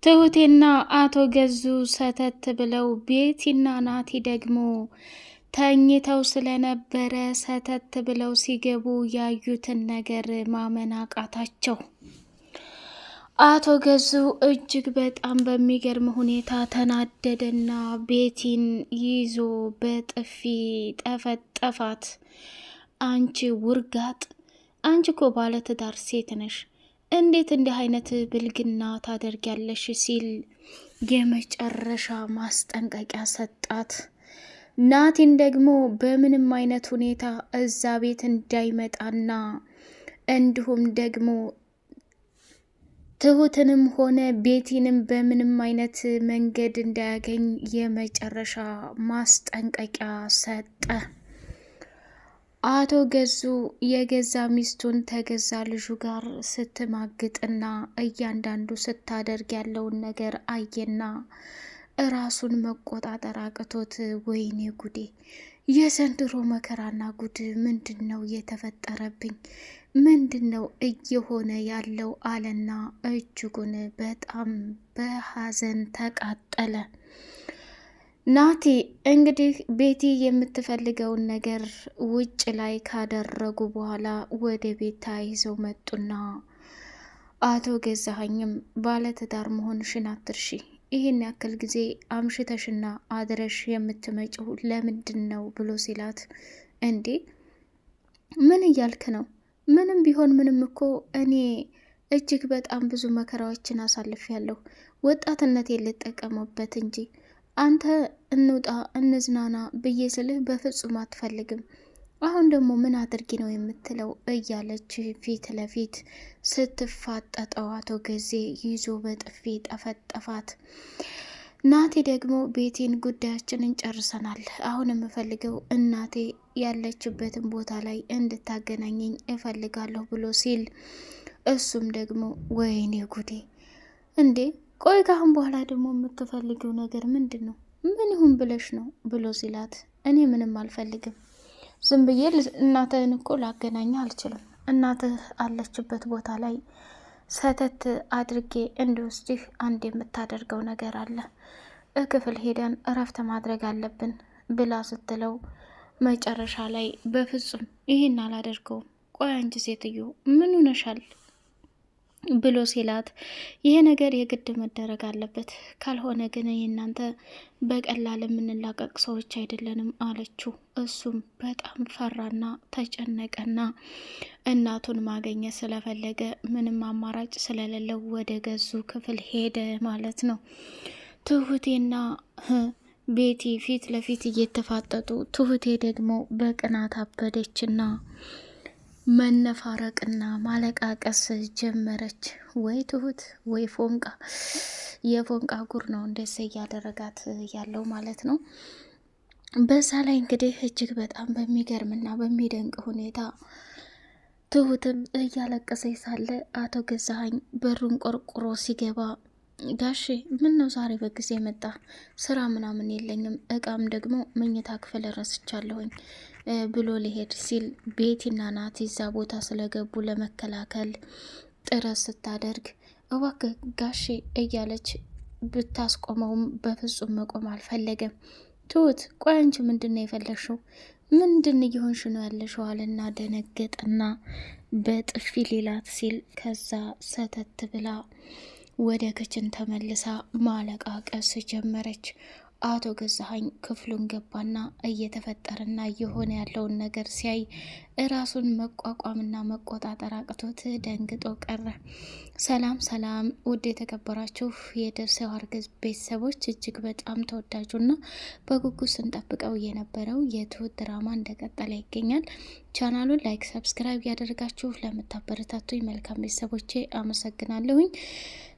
ትሁቴና አቶ ገዙ ሰተት ብለው ቤቲና ናቲ ደግሞ ተኝተው ስለነበረ ሰተት ብለው ሲገቡ ያዩትን ነገር ማመን አቃታቸው። አቶ ገዙ እጅግ በጣም በሚገርም ሁኔታ ተናደደና ቤቲን ይዞ በጥፊ ጠፈጠፋት። አንቺ ውርጋጥ! አንቺ እኮ ባለትዳር ሴት ነሽ፣ እንዴት እንዲህ አይነት ብልግና ታደርጊያለሽ? ሲል የመጨረሻ ማስጠንቀቂያ ሰጣት። ናቲን ደግሞ በምንም አይነት ሁኔታ እዛ ቤት እንዳይመጣና እንዲሁም ደግሞ ትሁትንም ሆነ ቤቲንም በምንም አይነት መንገድ እንዳያገኝ የመጨረሻ ማስጠንቀቂያ ሰጠ። አቶ ገዙ የገዛ ሚስቱን ተገዛ ልጁ ጋር ስትማግጥና እያንዳንዱ ስታደርግ ያለውን ነገር አየና እራሱን መቆጣጠር አቅቶት ወይኔ ጉዴ፣ የዘንድሮ መከራና ጉድ ምንድን ነው የተፈጠረብኝ? ምንድን ነው እየሆነ ያለው? አለና እጅጉን በጣም በሀዘን ተቃጠለ። ናቲ እንግዲህ ቤቲ የምትፈልገውን ነገር ውጭ ላይ ካደረጉ በኋላ ወደ ቤት ተያይዘው መጡና አቶ ገዛኸኝም ባለትዳር መሆንሽን አትርሺ፣ ይህን ያክል ጊዜ አምሽተሽና አድረሽ የምትመጪው ለምንድን ነው ብሎ ሲላት፣ እንዴ ምን እያልክ ነው? ምንም ቢሆን ምንም እኮ እኔ እጅግ በጣም ብዙ መከራዎችን አሳልፌያለሁ። ወጣትነቴን ልጠቀምበት እንጂ አንተ እንውጣ እንዝናና ብዬ ስልህ በፍጹም አትፈልግም። አሁን ደግሞ ምን አድርጊ ነው የምትለው? እያለች ፊት ለፊት ስትፋጠጠው አቶ ገዜ ይዞ በጥፊ ጠፈጠፋት። ናቲ ደግሞ ቤቴን ጉዳያችንን ጨርሰናል፣ አሁን የምፈልገው እናቴ ያለችበትን ቦታ ላይ እንድታገናኘኝ እፈልጋለሁ ብሎ ሲል እሱም ደግሞ ወይኔ ጉዴ እንዴ ቆይ ካሁን በኋላ ደግሞ የምትፈልጊው ነገር ምንድን ነው? ምን ይሁን ብለሽ ነው ብሎ ሲላት፣ እኔ ምንም አልፈልግም፣ ዝም ብዬ እናትህን እኮ ላገናኝ አልችልም። እናትህ አለችበት ቦታ ላይ ሰተት አድርጌ እንዲወስድህ አንድ የምታደርገው ነገር አለ፣ ክፍል ሄደን እረፍት ማድረግ አለብን ብላ ስትለው መጨረሻ ላይ በፍጹም ይህን አላደርገውም፣ ቆይ አንቺ ሴትዮ ምን ሆነሻል ብሎ ሲላት፣ ይሄ ነገር የግድ መደረግ አለበት፣ ካልሆነ ግን እናንተ በቀላል የምንላቀቅ ሰዎች አይደለንም አለችው። እሱም በጣም ፈራና ተጨነቀና እናቱን ማግኘት ስለፈለገ ምንም አማራጭ ስለሌለው ወደ ገዙ ክፍል ሄደ ማለት ነው። ትሁቴና ቤቲ ፊት ለፊት እየተፋጠጡ፣ ትሁቴ ደግሞ በቅናት አበደችና መነፋረቅና ማለቃቀስ ጀመረች። ወይ ትሁት ወይ ፎንቃ፣ የፎንቃ ጉር ነው እንደዚህ እያደረጋት ያለው ማለት ነው። በዛ ላይ እንግዲህ እጅግ በጣም በሚገርምና በሚደንቅ ሁኔታ ትሁትም እያለቀሰች ሳለ አቶ ገዛኸኝ በሩን ቆርቁሮ ሲገባ፣ ጋሼ ምን ነው ዛሬ በጊዜ መጣ? ስራ ምናምን የለኝም፣ እቃም ደግሞ መኝታ ክፍል ረስቻለሁኝ ብሎ ሊሄድ ሲል ቤቲና ናቲ እዛ ቦታ ስለገቡ ለመከላከል ጥረት ስታደርግ፣ እባክህ ጋሼ እያለች ብታስቆመውም በፍጹም መቆም አልፈለገም። ትሁት ቆይ አንቺ ምንድን ነው የፈለግሽው? ምንድን እየሆንሽ ነው ያለሽው? አለና ደነገጠና በጥፊ ሊላት ሲል ከዛ ሰተት ብላ ወደ ክችን ተመልሳ ማለቃቀስ ጀመረች። አቶ ገዛኸኝ ክፍሉን ገባና እየተፈጠረና እየሆነ ያለውን ነገር ሲያይ እራሱን መቋቋምና መቆጣጠር አቅቶት ደንግጦ ቀረ። ሰላም ሰላም! ውድ የተከበራችሁ የደርሰው አርግዝ ቤተሰቦች፣ እጅግ በጣም ተወዳጁና በጉጉት ስንጠብቀው የነበረው የትሁት ድራማ እንደቀጠለ ይገኛል። ቻናሉን ላይክ፣ ሰብስክራይብ ያደርጋችሁ ለምታበረታቱኝ መልካም ቤተሰቦቼ አመሰግናለሁኝ።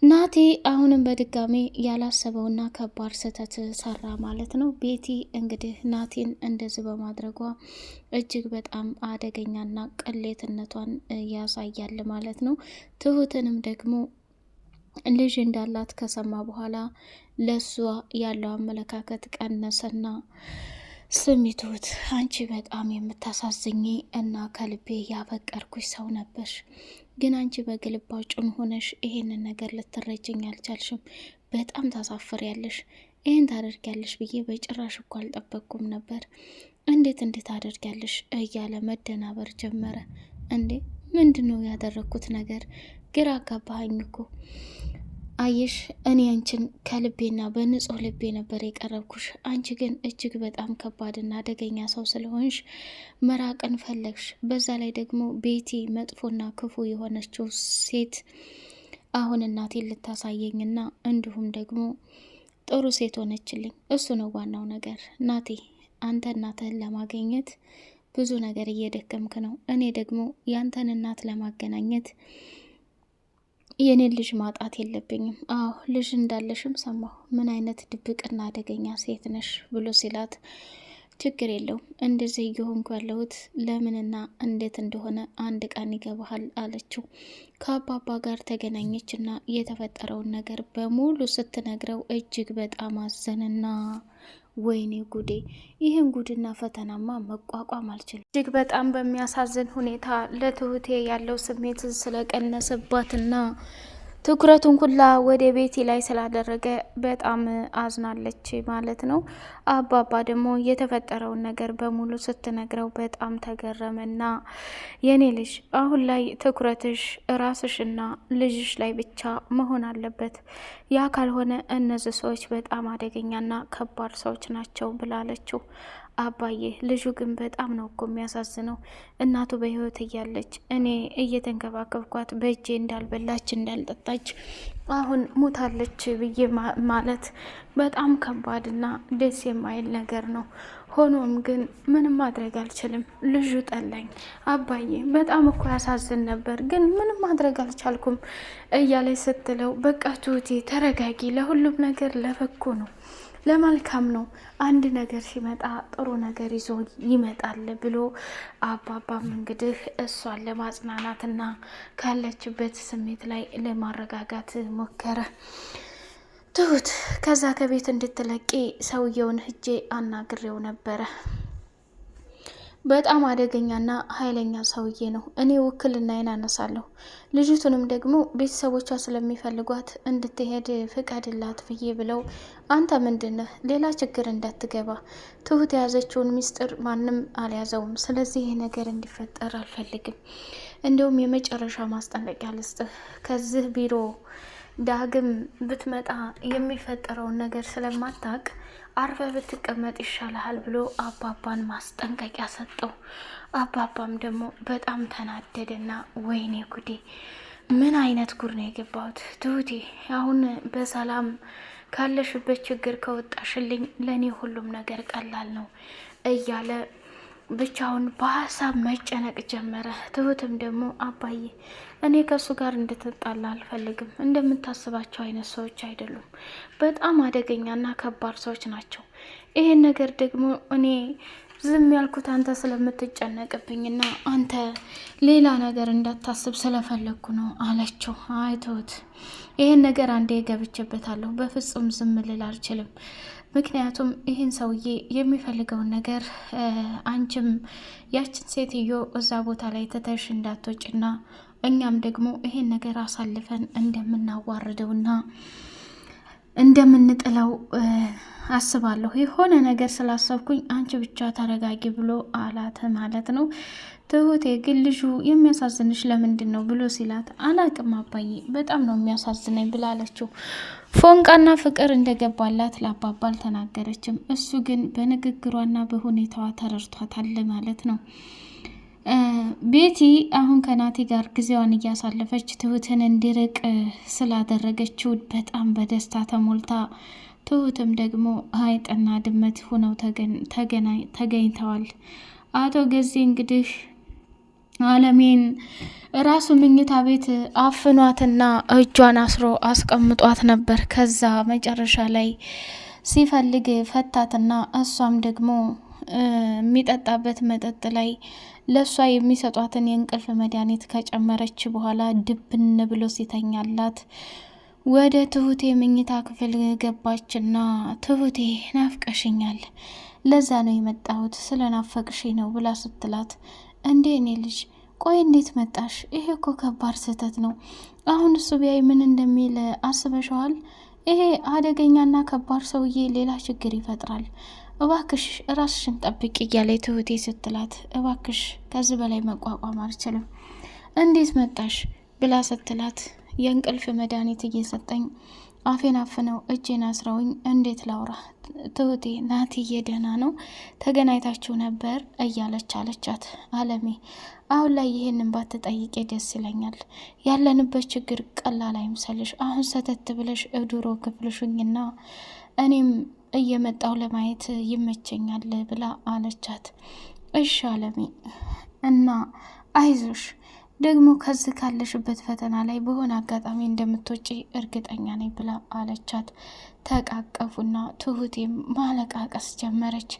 ናቲ አሁንም በድጋሚ ያላሰበውና ከባድ ስህተት ሰራ ማለት ነው። ቤቲ እንግዲህ ናቲን እንደዚህ በማድረጓ እጅግ በጣም አደገኛና ቅሌትነቷን ያሳያል ማለት ነው። ትሁትንም ደግሞ ልጅ እንዳላት ከሰማ በኋላ ለሷ ያለው አመለካከት ቀነሰና፣ ስሚ ትሁት፣ አንቺ በጣም የምታሳዝኝ እና ከልቤ ያፈቀርኩሽ ሰው ነበርሽ። ግን አንቺ በግልባጩን ሆነሽ ይሄንን ነገር ልትረጅኝ አልቻልሽም። በጣም ታሳፍሪያለሽ። ይህን ታደርጊያለሽ ብዬ በጭራሽ እኮ አልጠበቅኩም ነበር። እንዴት አደርጊያለሽ እያለ መደናበር ጀመረ። እንዴ ምንድን ነው ያደረግኩት ነገር? ግራ አጋባኸኝ እኮ። አየሽ እኔ አንቺን ከልቤና በንጹህ ልቤ ነበር የቀረብኩሽ። አንቺ ግን እጅግ በጣም ከባድና አደገኛ ሰው ስለሆንሽ መራቅን ፈለግሽ። በዛ ላይ ደግሞ ቤቲ መጥፎና ክፉ የሆነችው ሴት አሁን እናቴን ልታሳየኝና እንዲሁም ደግሞ ጥሩ ሴት ሆነችልኝ። እሱ ነው ዋናው ነገር። ናቴ አንተ እናትህን ለማግኘት ብዙ ነገር እየደከምክ ነው። እኔ ደግሞ ያንተን እናት ለማገናኘት የኔን ልጅ ማጣት የለብኝም። አዎ ልጅ እንዳለሽም ሰማሁ። ምን አይነት ድብቅና አደገኛ ሴት ነሽ ብሎ ሲላት ችግር የለውም እንደዚህ እየሆንኩ ያለሁት ለምንና እንዴት እንደሆነ አንድ ቀን ይገባሃል አለችው። ከአባባ ጋር ተገናኘችና የተፈጠረውን ነገር በሙሉ ስትነግረው እጅግ በጣም አዘንና ወይኔ ጉዴ፣ ይህን ጉድና ፈተናማ መቋቋም አልችልም። እጅግ በጣም በሚያሳዝን ሁኔታ ለትሁቴ ያለው ስሜት ስለቀነሰባትና ትኩረቱን ሁላ ወደ ቤቲ ላይ ስላደረገ በጣም አዝናለች ማለት ነው። አባባ ደግሞ የተፈጠረውን ነገር በሙሉ ስትነግረው በጣም ተገረመና የኔ ልጅ አሁን ላይ ትኩረትሽ ራስሽና ልጅሽ ላይ ብቻ መሆን አለበት። ያ ካልሆነ እነዚህ ሰዎች በጣም አደገኛና ከባድ ሰዎች ናቸው ብላለችው። አባዬ ልጁ ግን በጣም ነው እኮ የሚያሳዝነው። እናቱ በህይወት እያለች እኔ እየተንከባከብኳት በእጄ እንዳልበላች እንዳልጠጣች አሁን ሙታለች ብዬ ማለት በጣም ከባድና ደስ የማይል ነገር ነው። ሆኖም ግን ምንም ማድረግ አልችልም። ልጁ ጠላኝ። አባዬ በጣም እኮ ያሳዝን ነበር፣ ግን ምንም ማድረግ አልቻልኩም እያለች ስትለው በቃ ትሁቴ ተረጋጊ፣ ለሁሉም ነገር ለበጎ ነው ለመልካም ነው። አንድ ነገር ሲመጣ ጥሩ ነገር ይዞ ይመጣል ብሎ አባባም እንግዲህ እሷን ለማጽናናትና ካለችበት ስሜት ላይ ለማረጋጋት ሞከረ። ትሁት ከዛ ከቤት እንድትለቂ ሰውየውን ሂጄ አናግሬው ነበረ። በጣም አደገኛና ኃይለኛ ሰውዬ ነው። እኔ ውክልናዬን አነሳለሁ። ልጅቱንም ደግሞ ቤተሰቦቿ ስለሚፈልጓት እንድትሄድ ፍቀድላት ብዬ ብለው አንተ ምንድነህ ሌላ ችግር እንዳትገባ፣ ትሁት የያዘችውን ሚስጥር ማንም አልያዘውም። ስለዚህ ይህ ነገር እንዲፈጠር አልፈልግም። እንዲሁም የመጨረሻ ማስጠንቀቂያ ልስጥህ። ከዚህ ቢሮ ዳግም ብትመጣ የሚፈጠረውን ነገር ስለማታቅ አርፈ ብትቀመጥ ይሻልሃል ብሎ አባባን ማስጠንቀቂያ ሰጠው። አባባም ደግሞ በጣም ተናደደና ወይኔ ጉዴ፣ ምን አይነት ጉድ ነው የገባሁት? ትሁቴ አሁን በሰላም ካለሽበት ችግር ከወጣሽልኝ ለእኔ ሁሉም ነገር ቀላል ነው እያለ ብቻውን በሀሳብ መጨነቅ ጀመረ። ትሁትም ደግሞ አባዬ እኔ ከእሱ ጋር እንድትጣላ አልፈልግም። እንደምታስባቸው አይነት ሰዎች አይደሉም። በጣም አደገኛና ከባድ ሰዎች ናቸው። ይሄን ነገር ደግሞ እኔ ዝም ያልኩት አንተ ስለምትጨነቅብኝና አንተ ሌላ ነገር እንዳታስብ ስለፈለግኩ ነው አለችው። አይ ትሁት ይሄን ነገር አንዴ ገብቼበታለሁ። በፍጹም ዝም ልል አልችልም። ምክንያቱም ይህን ሰውዬ የሚፈልገውን ነገር አንቺም ያችን ሴትዮ እዛ ቦታ ላይ ትተሽ እንዳትወጭና እኛም ደግሞ ይሄን ነገር አሳልፈን እንደምናዋርደውና እንደምንጥለው አስባለሁ። የሆነ ነገር ስላሰብኩኝ አንቺ ብቻ ተረጋጊ ብሎ አላት ማለት ነው። ትሁቴ ግን ልጁ የሚያሳዝንሽ ለምንድን ነው ብሎ ሲላት አላቅም አባዬ በጣም ነው የሚያሳዝነኝ ብላለችው። ፎንቃና ፍቅር እንደገባላት ለአባባ አልተናገረችም። እሱ ግን በንግግሯና በሁኔታዋ ተረድቷታል ማለት ነው። ቤቲ አሁን ከናቲ ጋር ጊዜዋን እያሳለፈች ትሁትን እንዲርቅ ስላደረገችው በጣም በደስታ ተሞልታ፣ ትሁትም ደግሞ አይጥና ድመት ሆነው ተገኝተዋል። አቶ ገዜ እንግዲህ አለሜን ራሱ ምኝታ ቤት አፍኗትና እጇን አስሮ አስቀምጧት ነበር። ከዛ መጨረሻ ላይ ሲፈልግ ፈታትና እሷም ደግሞ የሚጠጣበት መጠጥ ላይ ለእሷ የሚሰጧትን የእንቅልፍ መድኃኒት ከጨመረች በኋላ ድብን ብሎ ሲተኛላት ወደ ትሁቴ ምኝታ ክፍል ገባችና ትሁቴ ናፍቀሽኛል፣ ለዛ ነው የመጣሁት፣ ስለ ናፈቅሽ ነው ብላ ስትላት እንዴ እኔ ልጅ ቆይ እንዴት መጣሽ? ይሄ እኮ ከባድ ስህተት ነው። አሁን እሱ ቢያይ ምን እንደሚል አስበሸዋል? ይሄ አደገኛና ከባድ ሰውዬ ሌላ ችግር ይፈጥራል። እባክሽ ራስሽን ጠብቂ እያለ ትሁቴ ስትላት፣ እባክሽ ከዚህ በላይ መቋቋም አልችልም፣ እንዴት መጣሽ ብላ ስትላት፣ የእንቅልፍ መድኃኒት እየሰጠኝ አፌን አፍነው እጄን አስረውኝ እንዴት ላውራ? ትሁቴ ናትዬ ደህና ነው? ተገናኝታችሁ ነበር እያለች አለቻት። አለሜ አሁን ላይ ይህንን ባትጠይቄ ደስ ይለኛል። ያለንበት ችግር ቀላል አይምሰልሽ። አሁን ሰተት ብለሽ እድሮ ክፍልሹኝና እኔም እየመጣው ለማየት ይመቸኛል ብላ አለቻት። እሺ አለሜ እና አይዞሽ ደግሞ ከዚህ ካለሽበት ፈተና ላይ በሆነ አጋጣሚ እንደምትወጪ እርግጠኛ ነኝ ብላ አለቻት። ተቃቀፉና ትሁቴም ማለቃቀስ ጀመረች።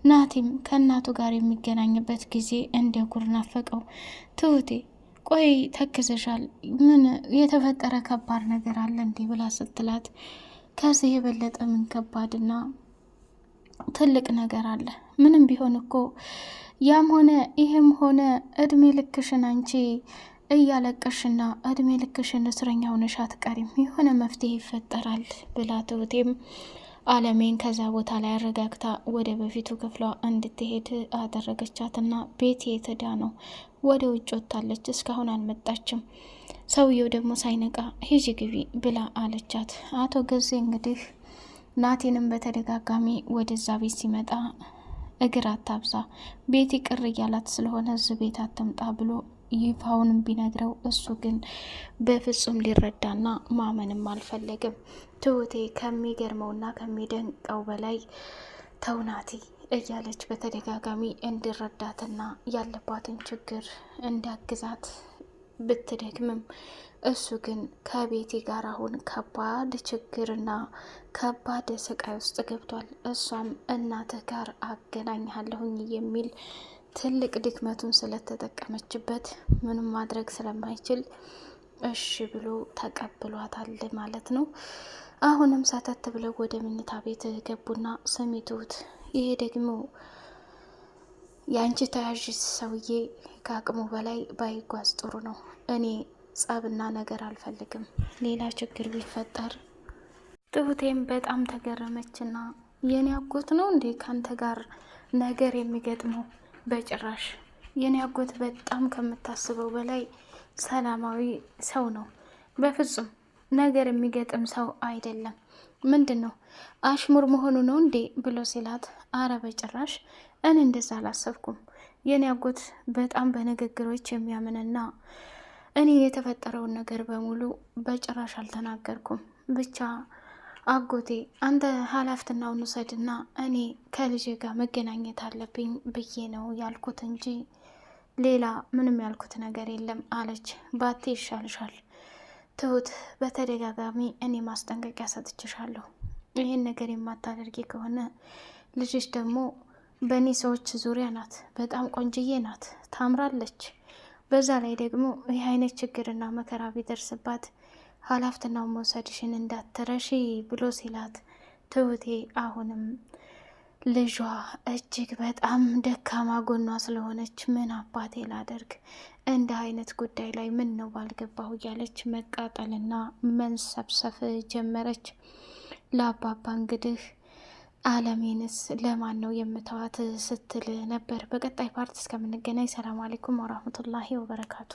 ናቲም ከእናቱ ጋር የሚገናኝበት ጊዜ እንደ ጉር ናፈቀው። ትሁቴ ቆይ ተክዘሻል፣ ምን የተፈጠረ ከባድ ነገር አለ እንዲህ ብላ ስትላት፣ ከዚህ የበለጠ ምን ከባድና ትልቅ ነገር አለ? ምንም ቢሆን እኮ ያም ሆነ ይህም ሆነ እድሜ ልክሽን አንቺ እያለቀሽና እድሜ ልክሽን እስረኛ ሆነሽ አትቀሪም፣ የሆነ መፍትሄ ይፈጠራል ብላ ትሁቴም አለሜን ከዛ ቦታ ላይ አረጋግታ ወደ በፊቱ ክፍሏ እንድትሄድ አደረገቻትና ቤት የትዳ ነው ወደ ውጭ ወጥታለች፣ እስካሁን አልመጣችም። ሰውየው ደግሞ ሳይነቃ ሂጂ ግቢ ብላ አለቻት። አቶ ገዜ እንግዲህ ናቲንም በተደጋጋሚ ወደዛ ቤት ሲመጣ እግር አታብዛ፣ ቤት ቅር እያላት ስለሆነ እዚህ ቤት አትምጣ ብሎ ይፋውንም ቢነግረው እሱ ግን በፍጹም ሊረዳና ማመንም አልፈለግም። ትሁቴ ከሚገርመውና ከሚደንቀው በላይ ተውናቲ እያለች በተደጋጋሚ እንዲረዳትና ያለባትን ችግር እንዳግዛት ብትደግምም እሱ ግን ከቤቲ ጋር አሁን ከባድ ችግርና ከባድ ስቃይ ውስጥ ገብቷል። እሷም እናትህ ጋር አገናኝሃለሁኝ የሚል ትልቅ ድክመቱን ስለተጠቀመችበት ምንም ማድረግ ስለማይችል እሺ ብሎ ተቀብሏታል ማለት ነው። አሁንም ሰተት ብለው ወደ መኝታ ቤት ገቡና ስሚ ትሁት፣ ይሄ ደግሞ የአንቺ ተያዥ ሰውዬ ከአቅሙ በላይ ባይጓዝ ጥሩ ነው። እኔ ጸብና ነገር አልፈልግም፣ ሌላ ችግር ቢፈጠር። ትሁቴም በጣም ተገረመችና የኔ አጎት ነው እንዴ ካንተ ጋር ነገር የሚገጥመው? በጭራሽ፣ የኔ አጎት በጣም ከምታስበው በላይ ሰላማዊ ሰው ነው። በፍጹም ነገር የሚገጥም ሰው አይደለም። ምንድን ነው አሽሙር መሆኑ ነው እንዴ ብሎ ሲላት፣ አረ በጭራሽ እኔ እንደዛ አላሰብኩም። የኔ አጎት በጣም በንግግሮች የሚያምንና እኔ የተፈጠረውን ነገር በሙሉ በጭራሽ አልተናገርኩም። ብቻ አጎቴ አንተ ኃላፊነቱን ውሰድና እኔ ከልጄ ጋር መገናኘት አለብኝ ብዬ ነው ያልኩት እንጂ ሌላ ምንም ያልኩት ነገር የለም አለች። ባቴ ይሻልሻል ትሁት፣ በተደጋጋሚ እኔ ማስጠንቀቂያ ሰጥችሻለሁ። ይህን ነገር የማታደርጊ ከሆነ ልጅሽ ደግሞ በእኔ ሰዎች ዙሪያ ናት፣ በጣም ቆንጅዬ ናት፣ ታምራለች። በዛ ላይ ደግሞ ይህ አይነት ችግርና መከራ ቢደርስባት ኃላፊነቱን መውሰድሽን እንዳትረሺ ብሎ ሲላት፣ ትሁቴ አሁንም ልጇ እጅግ በጣም ደካማ ጎኗ ስለሆነች ምን አባቴ ላደርግ፣ እንደ አይነት ጉዳይ ላይ ምን ነው ባልገባሁ እያለች መቃጠልና መንሰብሰፍ ጀመረች። ለአባባ እንግዲህ አለሜንስ ለማን ነው የምተዋት ስትል ነበር። በቀጣይ ፓርት እስከምንገናኝ ሰላም አለይኩም ወራህመቱላሂ ወበረካቱ።